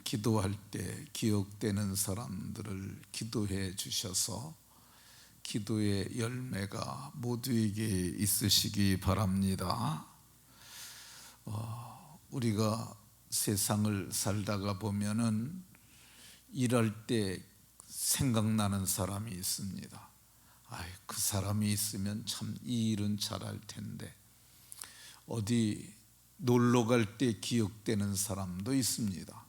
기도할 때 기억되는 사람들을 기도해 주셔서 기도의 열매가 모두에게 있으시기 바랍니다. 우리가 세상을 살다가 보면은 일할 때 생각나는 사람이 있습니다. 그 사람이 있으면 참 이 일은 잘할 텐데. 어디 놀러 갈 때 기억되는 사람도 있습니다.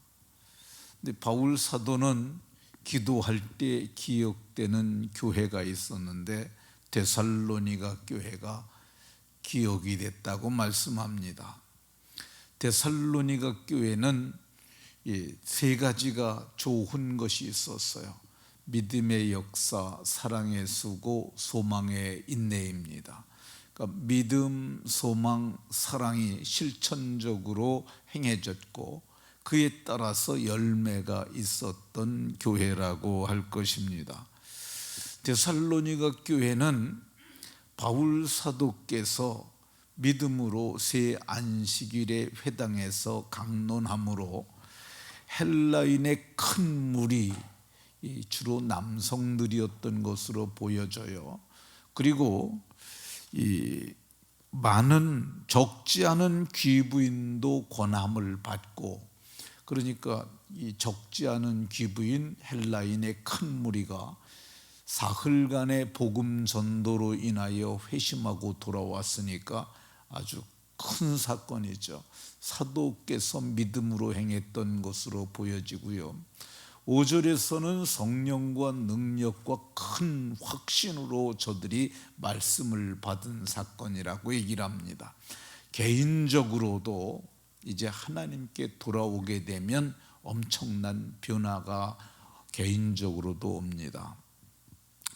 근데 바울 사도는 기도할 때 기억되는 교회가 있었는데 데살로니가 교회가 기억이 됐다고 말씀합니다. 데살로니가 교회는 세 가지가 좋은 것이 있었어요. 믿음의 역사, 사랑의 수고, 소망의 인내입니다. 그러니까 믿음, 소망, 사랑이 실천적으로 행해졌고 그에 따라서 열매가 있었던 교회라고 할 것입니다. 데살로니가 교회는 바울 사도께서 믿음으로 새 안식일에 회당에서 강론함으로 헬라인의 큰 무리, 주로 남성들이었던 것으로 보여져요. 그리고 많은 적지 않은 귀부인도 권함을 받고, 그러니까 이 적지 않은 귀부인 헬라인의 큰 무리가 사흘간의 복음 전도로 인하여 회심하고 돌아왔으니까 아주 큰 사건이죠. 사도께서 믿음으로 행했던 것으로 보여지고요. 5절에서는 성령과 능력과 큰 확신으로 저들이 말씀을 받은 사건이라고 얘기를 합니다. 개인적으로도 이제 하나님께 돌아오게 되면 엄청난 변화가 개인적으로도 옵니다.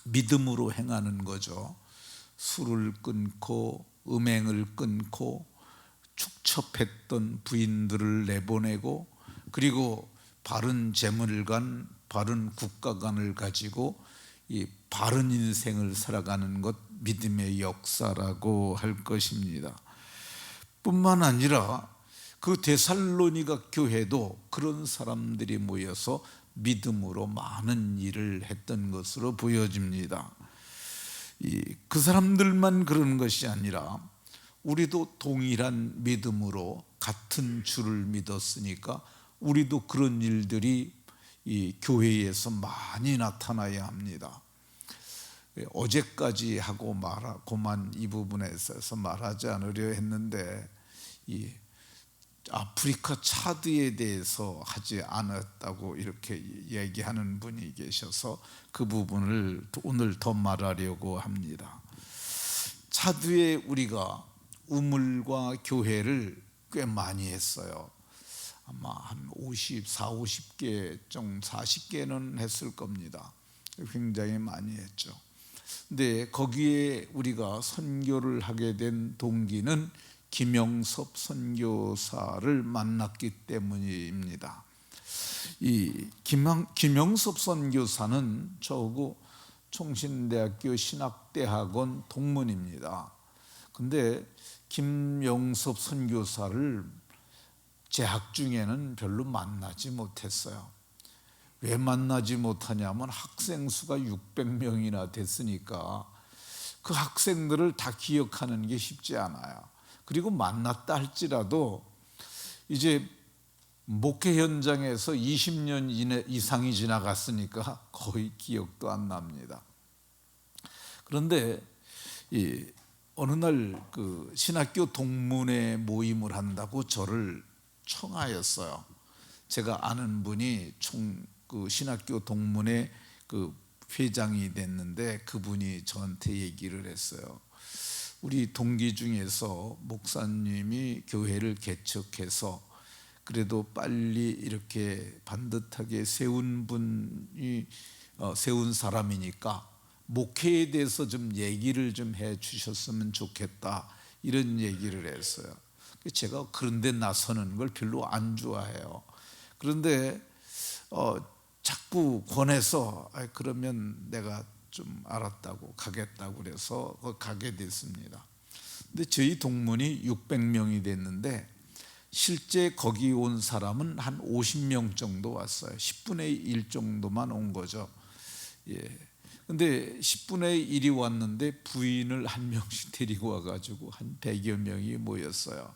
믿음으로 행하는 거죠. 술을 끊고 음행을 끊고 축첩했던 부인들을 내보내고, 그리고 바른 재물관, 바른 국가관을 가지고 이 바른 인생을 살아가는 것, 믿음의 역사라고 할 것입니다. 뿐만 아니라 그 데살로니가 교회도 그런 사람들이 모여서 믿음으로 많은 일을 했던 것으로 보여집니다. 그 사람들만 그런 것이 아니라 우리도 동일한 믿음으로 같은 주를 믿었으니까 우리도 그런 일들이 이 교회에서 많이 나타나야 합니다. 어제까지 하고 말하고만 이 부분에 있어서 말하지 않으려 했는데, 이 아프리카 차드에 대해서 하지 않았다고 이렇게 얘기하는 분이 계셔서 그 부분을 오늘 더 말하려고 합니다. 차드에 우리가 우물과 교회를 꽤 많이 했어요. 아마 한 50개, 40개는 했을 겁니다. 굉장히 많이 했죠. 근데 거기에 우리가 선교를 하게 된 동기는 김영섭 선교사를 만났기 때문입니다. 이 김영섭 선교사는 저하고 총신대학교 신학대학원 동문입니다. 근데 김영섭 선교사를 재학 중에는 별로 만나지 못했어요. 왜 만나지 못하냐면 학생 수가 600명이나 됐으니까 그 학생들을 다 기억하는 게 쉽지 않아요. 그리고 만났다 할지라도 이제 목회 현장에서 20년 이상이 지나갔으니까 거의 기억도 안 납니다. 그런데 어느 날 그 신학교 동문회 모임을 한다고 저를 청하였어요. 제가 아는 분이 그 신학교 동문회 그 회장이 됐는데 그분이 저한테 얘기를 했어요. 우리 동기 중에서 목사님이 교회를 개척해서 그래도 빨리 이렇게 반듯하게 세운 분이 세운 사람이니까 목회에 대해서 좀 얘기를 좀 해 주셨으면 좋겠다, 이런 얘기를 했어요. 제가 그런데 나서는 걸 별로 안 좋아해요. 그런데 자꾸 권해서 그러면 내가 좀 알았다고 가겠다고 그래서 가게 됐습니다. 근데 저희 동문이 600명이 됐는데 실제 거기 온 사람은 한 50명 정도 왔어요. 10분의 1 정도만 온 거죠. 예. 근데 10분의 1이 왔는데 부인을 한 명씩 데리고 와가지고 한 100여 명이 모였어요.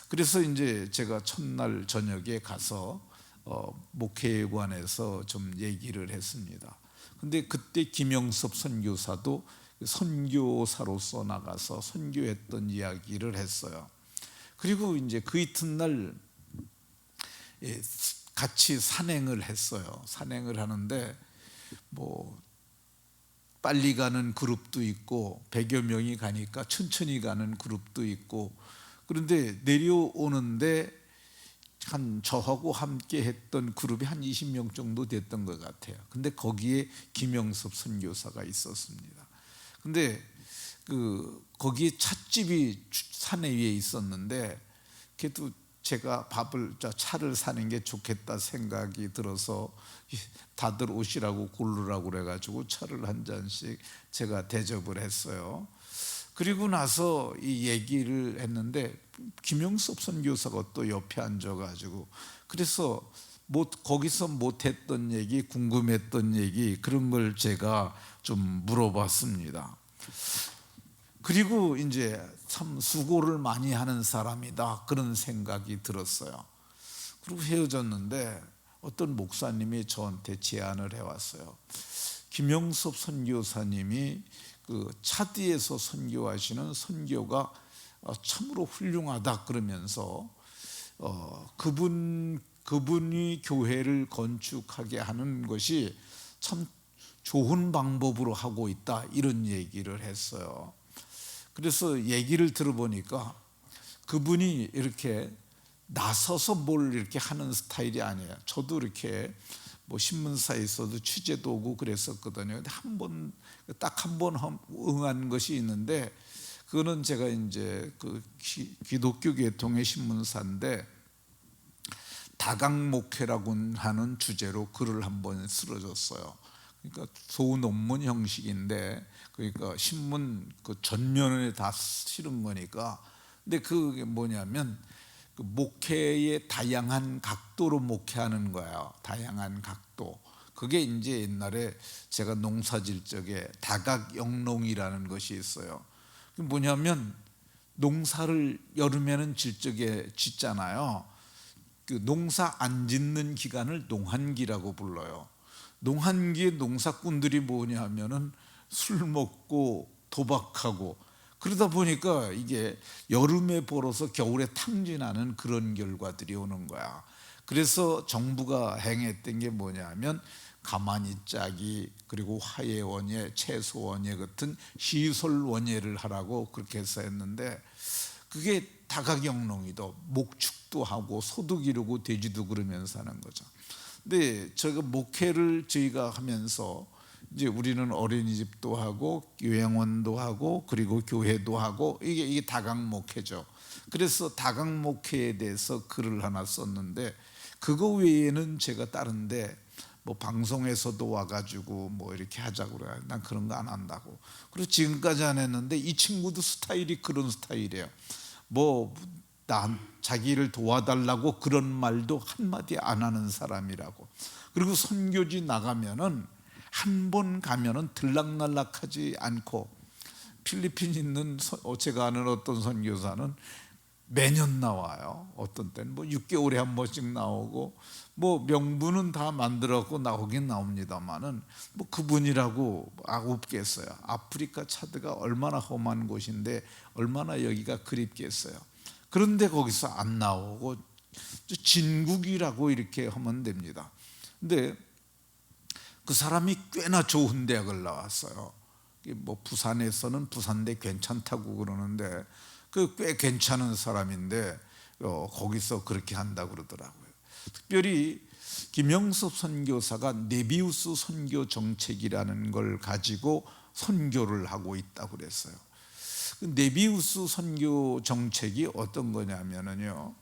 그래서 이제 제가 첫날 저녁에 가서 목회에 관해서 좀 얘기를 했습니다. 근데 그때 김영섭 선교사도 선교사로서 나가서 선교했던 이야기를 했어요. 그리고 이제 그 이튿날 같이 산행을 했어요. 산행을 하는데 뭐 빨리 가는 그룹도 있고 100여 명이 가니까 천천히 가는 그룹도 있고, 그런데 내려오는데 한 저하고 함께 했던 그룹이 한 20명 정도 됐던 것 같아요. 근데 거기에 김영섭 선교사가 있었습니다. 근데 거기에 찻집이 산에 위에 있었는데, 그래도 제가 차를 사는 게 좋겠다 생각이 들어서 다들 오시라고 고르라고 그래가지고 차를 한 잔씩 제가 대접을 했어요. 그리고 나서 이 얘기를 했는데 김영섭 선교사가 또 옆에 앉아가지고, 그래서 거기서 못했던 얘기, 궁금했던 얘기, 그런 걸 제가 좀 물어봤습니다. 그리고 이제 참 수고를 많이 하는 사람이다, 그런 생각이 들었어요. 그리고 헤어졌는데 어떤 목사님이 저한테 제안을 해왔어요. 김영섭 선교사님이 차디에서 선교하시는 선교가 참으로 훌륭하다 그러면서 그분이 교회를 건축하게 하는 것이 참 좋은 방법으로 하고 있다, 이런 얘기를 했어요. 그래서 얘기를 들어보니까 그분이 이렇게 나서서 뭘 이렇게 하는 스타일이 아니에요. 저도 이렇게 뭐 신문사에 있어도 취재도 오고 그랬었거든요. 근데 딱 한 번 응한 것이 있는데, 그거는 제가 이제 기독교 계통의 신문사인데 다각목회라고 하는 주제로 글을 한번 쓸어줬어요. 그러니까 소논문 형식인데, 그러니까 신문 전면에 다 실은 거니까. 근데 그게 뭐냐면 목회의 다양한 각도로 목회하는 거예요. 다양한 각도. 그게 이제 옛날에 제가 농사질 적에 다각영농이라는 것이 있어요. 그게 뭐냐면 농사를 여름에는 질적에 짓잖아요. 농사 안 짓는 기간을 농한기라고 불러요. 농한기에 농사꾼들이 뭐냐 하면은 술 먹고 도박하고, 그러다 보니까 이게 여름에 벌어서 겨울에 탕진하는 그런 결과들이 오는 거야. 그래서 정부가 행했던 게 뭐냐 하면 가만히 짜기, 그리고 화훼원예, 채소원예 같은 시설원예를 하라고 그렇게 해서 했는데, 그게 다각영농이도 목축도 하고 소도 기르고 돼지도 그러면서 하는 거죠. 근데 저희가 목회를 저희가 하면서 이제 우리는 어린이집도 하고 요양원도 하고 그리고 교회도 하고, 이게 다각목회죠. 그래서 다각목회에 대해서 글을 하나 썼는데, 그거 외에는 제가 다른데 뭐 방송에서도 와가지고 뭐 이렇게 하자고 그래. 난 그런 거 안 한다고. 그리고 지금까지 안 했는데 이 친구도 스타일이 그런 스타일이에요. 뭐 자기를 도와달라고 그런 말도 한마디 안 하는 사람이라고. 그리고 선교지 나가면은 한 번 가면은 들락날락하지 않고, 필리핀 있는 제가 아는 어떤 선교사는 매년 나와요. 어떤 때는 뭐 6개월에 한 번씩 나오고, 뭐 명부는 다 만들었고 나오긴 나옵니다만은 뭐 그분이라고 없겠어요. 아프리카 차드가 얼마나 험한 곳인데 얼마나 여기가 그립겠어요. 그런데 거기서 안 나오고 진국이라고 이렇게 하면 됩니다. 근데 그 사람이 꽤나 좋은 대학을 나왔어요. 뭐 부산에서는 부산대 괜찮다고 그러는데 꽤 괜찮은 사람인데 거기서 그렇게 한다고 그러더라고요. 특별히 김영섭 선교사가 네비우스 선교 정책이라는 걸 가지고 선교를 하고 있다고 그랬어요. 네비우스 선교 정책이 어떤 거냐면요,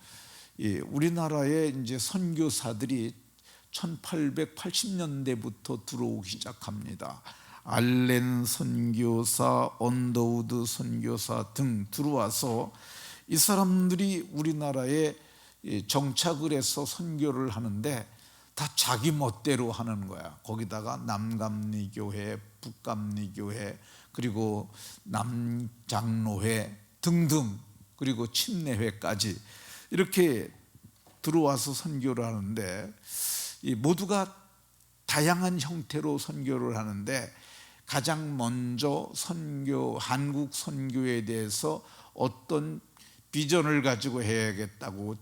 우리나라에 이제 선교사들이 1880년대부터 들어오기 시작합니다. 알렌 선교사, 언더우드 선교사 등 들어와서 이 사람들이 우리나라에 정착을 해서 선교를 하는데 다 자기 멋대로 하는 거야. 거기다가 남감리교회, 북감리교회, 그리고 남장로회 등등, 그리고 침례회까지 이렇게 들어와서 선교를 하는데, 이 모두가 다양한 형태로 선교를 하는데, 가장 먼저 한국 선교에 대해서 어떤 비전을 가지고 해야겠다고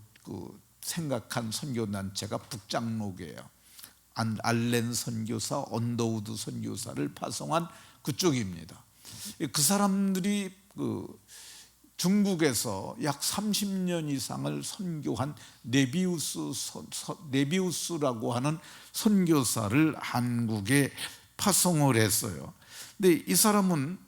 생각한 선교단체가 북장로교예요. 알렌 선교사, 언더우드 선교사를 파송한 그쪽입니다. 그 사람들이 중국에서 약 30년 이상을 선교한 네비우스라고 하는 선교사를 한국에 파송을 했어요. 근데 이 사람은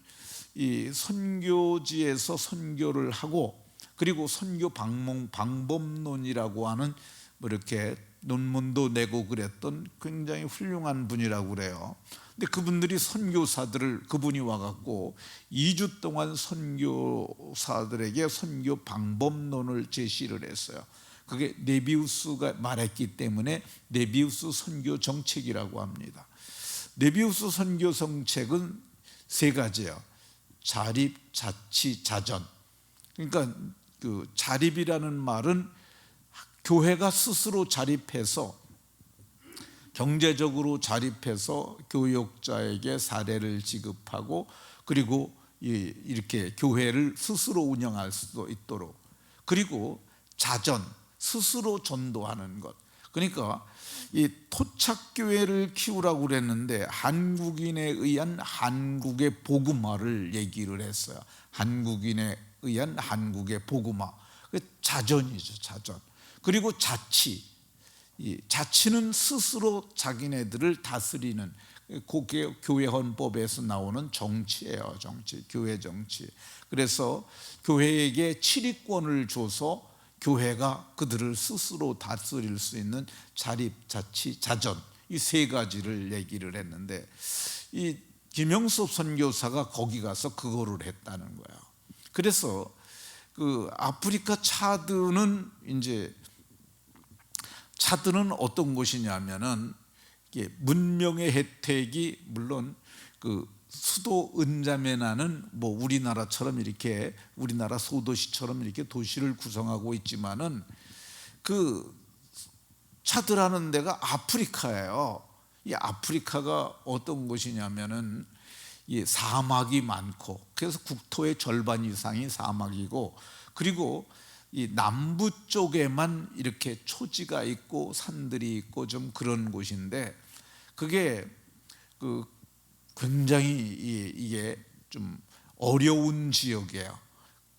이 선교지에서 선교를 하고, 그리고 선교 방법론이라고 하는 이렇게 논문도 내고 그랬던 굉장히 훌륭한 분이라고 그래요. 근데 그분들이 그분이 와갖고 2주 동안 선교사들에게 선교 방법론을 제시를 했어요. 그게 네비우스가 말했기 때문에 네비우스 선교 정책이라고 합니다. 네비우스 선교 정책은 3가지예요. 자립, 자치, 자전. 그러니까 자립이라는 말은 교회가 스스로 자립해서, 경제적으로 자립해서 교역자에게 사례를 지급하고, 그리고 이렇게 교회를 스스로 운영할 수도 있도록, 그리고 자전, 스스로 전도하는 것. 그러니까 이 토착교회를 키우라고 그랬는데 한국인에 의한 한국의 복음화를 얘기를 했어요. 한국인에 의한 한국의 복음화. 자전이죠, 자전. 그리고 자치. 이 자치는 스스로 자기네들을 다스리는, 그게 교회 헌법에서 나오는 정치예요. 정치, 교회 정치. 그래서 교회에게 치리권을 줘서 교회가 그들을 스스로 다스릴 수 있는 자립, 자치, 자전, 이 3가지를 얘기를 했는데, 이 김영섭 선교사가 거기 가서 그거를 했다는 거예요. 그래서 아프리카 차드는 어떤 곳이냐면은, 문명의 혜택이 물론 수도 은잠에 나는 우리나라처럼 이렇게, 우리나라 소도시처럼 이렇게 도시를 구성하고 있지만은, 차드라는 데가 아프리카예요. 이 아프리카가 어떤 곳이냐면은 사막이 많고, 그래서 국토의 절반 이상이 사막이고, 그리고 이 남부 쪽에만 이렇게 초지가 있고 산들이 있고 좀 그런 곳인데, 그게 굉장히 이게 좀 어려운 지역이에요.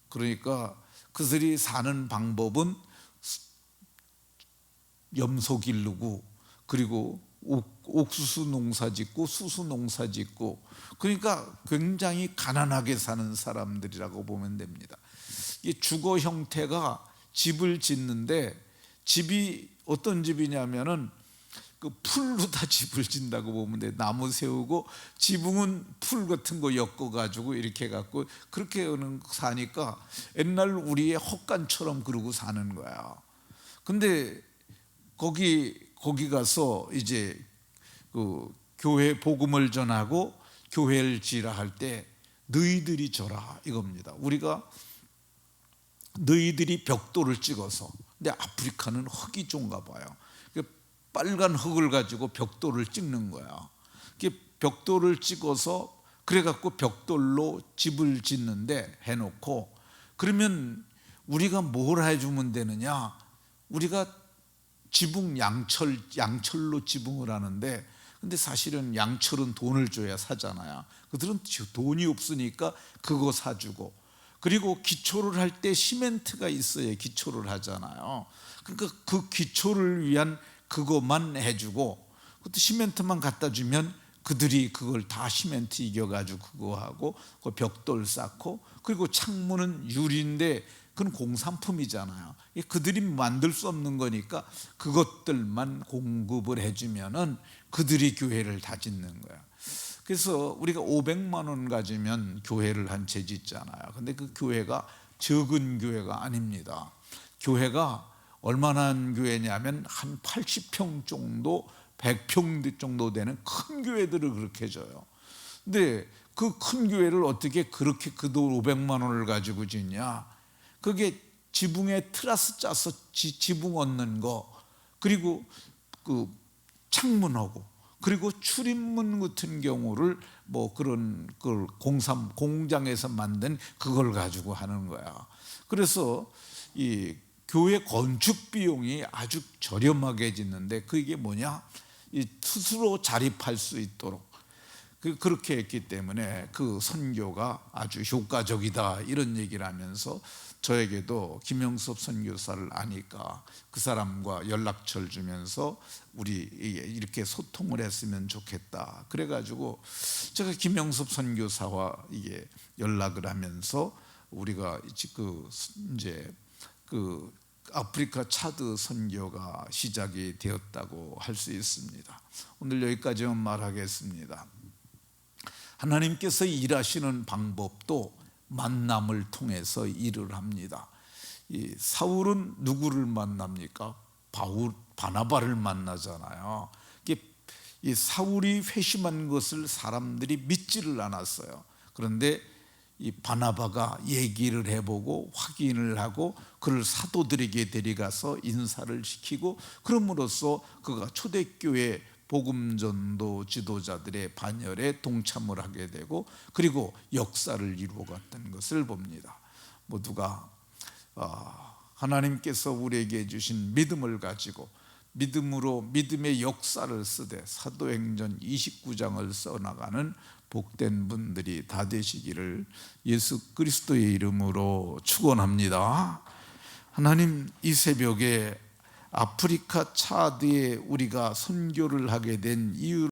그러니까 그들이 사는 방법은 염소 기르고, 그리고 옥수수 농사 짓고 수수 농사 짓고, 그러니까 굉장히 가난하게 사는 사람들이라고 보면 됩니다. 이 주거 형태가 집을 짓는데, 집이 어떤 집이냐면은 풀로 다 집을 짓는다고 보면 돼. 나무 세우고 지붕은 풀 같은 거 엮어가지고 이렇게 해갖고 그렇게 사니까 옛날 우리의 헛간처럼 그러고 사는 거야. 근데 거기 가서 이제 교회 복음을 전하고 교회를 지으라 할 때 너희들이 져라 이겁니다. 우리가 너희들이 벽돌을 찍어서, 근데 아프리카는 흙이 좋은가 봐요. 빨간 흙을 가지고 벽돌을 찍는 거야. 벽돌을 찍어서 그래갖고 벽돌로 집을 짓는데 해놓고, 그러면 우리가 뭘 해주면 되느냐? 우리가 지붕 양철로 지붕을 하는데, 근데 사실은 양철은 돈을 줘야 사잖아요. 그들은 돈이 없으니까 그거 사주고, 그리고 기초를 할 때 시멘트가 있어야 기초를 하잖아요. 그러니까 그 기초를 위한 그것만 해주고, 그것도 시멘트만 갖다 주면 그들이 그걸 다 시멘트 이겨가지고 그거 하고, 그 벽돌 쌓고, 그리고 창문은 유리인데 그건 공산품이잖아요. 그들이 만들 수 없는 거니까 그것들만 공급을 해주면은 그들이 교회를 다 짓는 거야. 그래서 우리가 500만 원 가지면 교회를 한 채 짓잖아요. 근데 그 교회가 적은 교회가 아닙니다. 교회가 얼마나 한 교회냐면 한 80평 정도, 100평 정도 되는 큰 교회들을 그렇게 줘요. 근데 그 큰 교회를 어떻게 그렇게 그 돈 500만 원을 가지고 짓냐? 그게 지붕에 트러스 짜서 지붕 얹는 거, 그리고 그 창문하고, 그리고 출입문 같은 경우를 뭐 그런 걸 공장에서 만든 그걸 가지고 하는 거야. 그래서 이 교회 건축 비용이 아주 저렴하게 짓는데, 그게 뭐냐? 이 스스로 자립할 수 있도록 그렇게 했기 때문에 그 선교가 아주 효과적이다, 이런 얘기를 하면서 저에게도 김영섭 선교사를 아니까 그 사람과 연락처를 주면서 우리 이렇게 소통을 했으면 좋겠다. 그래가지고 제가 김영섭 선교사와 이게 연락을 하면서 우리가 이제 그 아프리카 차드 선교가 시작이 되었다고 할 수 있습니다. 오늘 여기까지만 말하겠습니다. 하나님께서 일하시는 방법도 만남을 통해서 일을 합니다. 이 사울은 누구를 만납니까? 바나바를 만나잖아요. 이 사울이 회심한 것을 사람들이 믿지를 않았어요. 그런데 이 바나바가 얘기를 해보고 확인을 하고 그를 사도들에게 데려가서 인사를 시키고, 그럼으로써 그가 초대교회 복음전도 지도자들의 반열에 동참을 하게 되고, 그리고 역사를 이루어갔던 것을 봅니다. 모두가 하나님께서 우리에게 주신 믿음을 가지고 믿음으로 믿음의 역사를 쓰되 사도행전 29장을 써나가는 복된 분들이 다 되시기를 예수 그리스도의 이름으로 축원합니다. 하나님, 이 새벽에 아프리카 차드에 우리가 선교를 하게 된 이유를